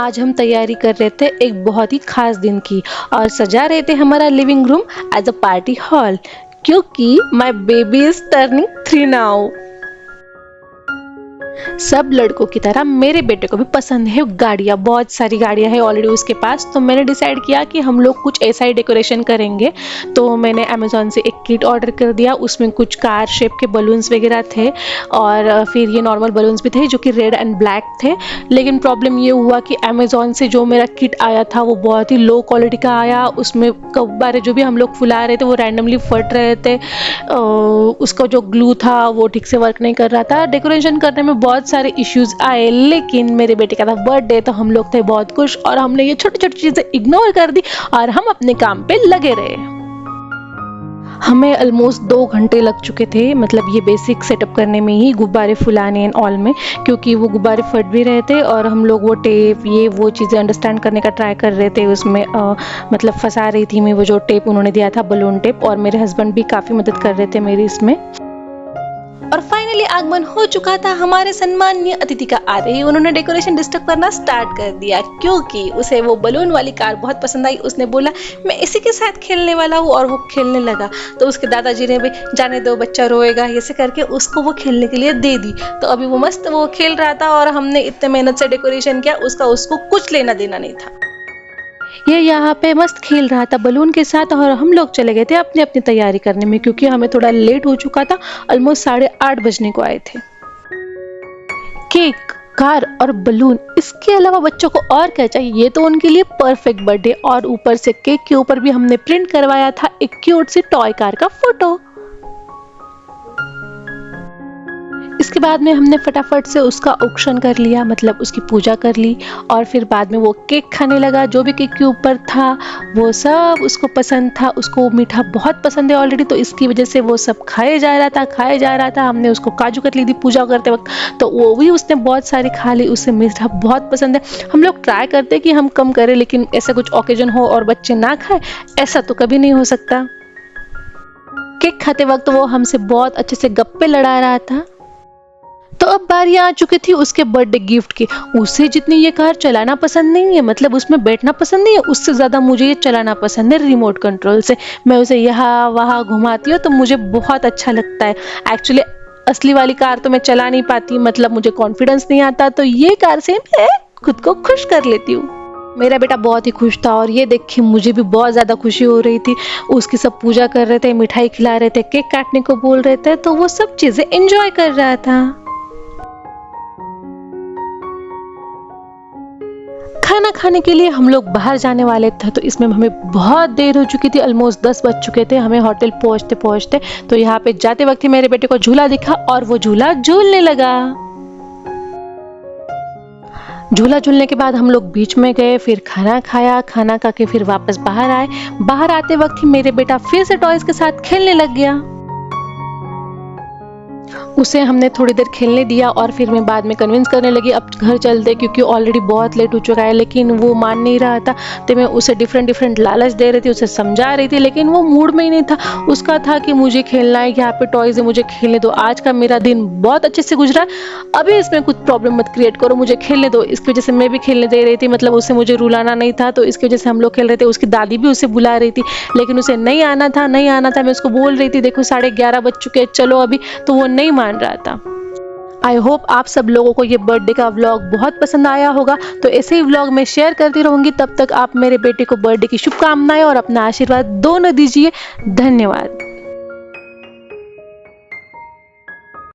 आज हम तैयारी कर रहे थे एक बहुत ही खास दिन की और सजा रहे थे हमारा living room as a party hall, क्योंकि my baby is turning 3 now. सब लड़कों की तरह मेरे बेटे को भी पसंद है गाड़ियाँ, बहुत सारी गाड़ियाँ हैं ऑलरेडी उसके पास। तो मैंने डिसाइड किया कि हम लोग कुछ ऐसा ही डेकोरेशन करेंगे। तो मैंने अमेज़ॉन से एक किट ऑर्डर कर दिया, उसमें कुछ कार शेप के बलून्स वगैरह थे और फिर ये नॉर्मल बलून्स भी थे जो कि रेड एंड ब्लैक थे। लेकिन प्रॉब्लम ये हुआ कि अमेज़ॉन से जो मेरा किट आया था वो बहुत ही लो क्वालिटी का आया। उसमें गुब्बारे जो भी हम लोग फुला रहे थे वो रैंडमली फट रहे थे, उसका जो ग्लू था वो ठीक से वर्क नहीं कर रहा था। डेकोरेशन करने में बहुत सारे इश्यूज आए, लेकिन मेरे बेटे का था बर्थडे तो हम लोग थे बहुत खुश और हमने ये छोटी छोटी चीजें इग्नोर कर दी और हम अपने काम पे लगे रहे। हमें ऑलमोस्ट 2 घंटे लग चुके थे, मतलब ये बेसिक सेटअप करने में ही, गुब्बारे फुलाने एंड ऑल में, क्योंकि वो गुब्बारे फट भी रहे थे और हम लोग वो टेप ये वो चीज़ें अंडरस्टैंड करने का ट्राई कर रहे थे उसमें। मतलब फंसा रही थी मैं वो जो टेप उन्होंने दिया था, बलून टेप, और मेरे हस्बैंड भी काफ़ी मदद कर रहे थे मेरी इसमें। और फाइनली आगमन हो चुका था हमारे सम्माननीय अतिथि का। आते ही उन्होंने डेकोरेशन डिस्टर्ब करना स्टार्ट कर दिया, क्योंकि उसे वो बलून वाली कार बहुत पसंद आई। उसने बोला मैं इसी के साथ खेलने वाला हूँ और वो खेलने लगा। तो उसके दादाजी ने भी जाने दो बच्चा रोएगा ऐसे करके उसको वो खेलने के लिए दे दी। तो अभी वो मस्त वो खेल रहा था और हमने इतने मेहनत से डेकोरेशन किया, उसको कुछ लेना देना नहीं था। ये यहाँ पे मस्त खेल रहा था बलून के साथ और हम लोग चले गए थे अपनी अपनी तैयारी करने में, क्योंकि हमें थोड़ा लेट हो चुका था। ऑलमोस्ट 8:30 बजने को आए थे। केक, कार और बलून, इसके अलावा बच्चों को और क्या चाहिए, ये तो उनके लिए परफेक्ट बर्थडे। और ऊपर से केक के ऊपर भी हमने प्रिंट करवाया था एक क्यूट सी टॉय कार का फोटो। इसके बाद में हमने फटाफट से उसका औक्षण कर लिया, मतलब उसकी पूजा कर ली। और फिर बाद में वो केक खाने लगा। जो भी केक के ऊपर था वो सब उसको पसंद था, उसको मीठा बहुत पसंद है ऑलरेडी, तो इसकी वजह से वो सब खाए जा रहा था। हमने उसको काजू कतली दी पूजा करते वक्त, तो वो भी उसने बहुत सारी खा ली। उसे मीठा बहुत पसंद है। हम लोग ट्राई करते कि हम कम करें, लेकिन ऐसा कुछ ओकेजन हो और बच्चे ना खाए, ऐसा तो कभी नहीं हो सकता। केक खाते वक्त वो हमसे बहुत अच्छे से गप्पे लड़ा रहा था। तो अब बारी आ चुकी थी उसके बर्थडे गिफ्ट की। उसे जितनी ये कार चलाना पसंद नहीं है, मतलब उसमें बैठना पसंद नहीं है, उससे ज़्यादा मुझे ये चलाना पसंद है रिमोट कंट्रोल से। मैं उसे यहाँ वहाँ घुमाती हूँ तो मुझे बहुत अच्छा लगता है। एक्चुअली असली वाली कार तो मैं चला नहीं पाती, मतलब मुझे कॉन्फिडेंस नहीं आता, तो ये कार से मैं खुद को खुश कर लेती हूँ। मेरा बेटा बहुत ही खुश था और ये देख के मुझे भी बहुत ज़्यादा खुशी हो रही थी। उसकी सब पूजा कर रहे थे, मिठाई खिला रहे थे, केक काटने को बोल रहे थे, तो वो सब चीज़ें एंजॉय कर रहा था। खाना खाने के लिए हम लोग बाहर जाने वाले थे, तो इसमें हमें बहुत देर हो चुकी थी। ऑलमोस्ट 10 बज चुके थे हमें होटल पहुंचते पहुंचते। तो यहाँ पे जाते वक्त ही मेरे बेटे को झूला दिखा और वो झूला झूलने लगा। झूला झूलने के बाद हम लोग बीच में गए, फिर खाना खाया, खाना खा के फिर वापस बाहर आए। बाहर आते वक्त ही मेरे बेटा फिर से टॉयज के साथ खेलने लग गया। उसे हमने थोड़ी देर खेलने दिया और फिर मैं बाद में कन्विंस करने लगी अब घर चलते, क्योंकि ऑलरेडी बहुत लेट हो चुका है। लेकिन वो मान नहीं रहा था, तो मैं उसे डिफरेंट लालच दे रही थी, उसे समझा रही थी, लेकिन वो मूड में ही नहीं था। उसका था कि मुझे खेलना है, यहाँ पे टॉयज है, मुझे खेलने दो। आज का मेरा दिन बहुत अच्छे से गुजरा, अभी इसमें कुछ प्रॉब्लम मत क्रिएट करो, मुझे खेलने दो। इसकी वजह से मैं भी खेलने दे रही थी, मतलब उसे मुझे रुलाना नहीं था, तो इसकी वजह से हम लोग खेल रहे थे। उसकी दादी भी उसे बुला रही थी, लेकिन उसे नहीं आना था। मैं उसको बोल रही थी देखो 11:30 बज चुके हैं, चलो अभी, तो वो नहीं मान रहा था। आई होप आप सब लोगों को ये बर्थडे का व्लॉग बहुत पसंद आया होगा। तो ऐसे ही व्लॉग मैं शेयर करती रहूंगी। तब तक आप मेरे बेटे को बर्थडे की शुभकामनाएं और अपना आशीर्वाद दोनों दीजिए। धन्यवाद।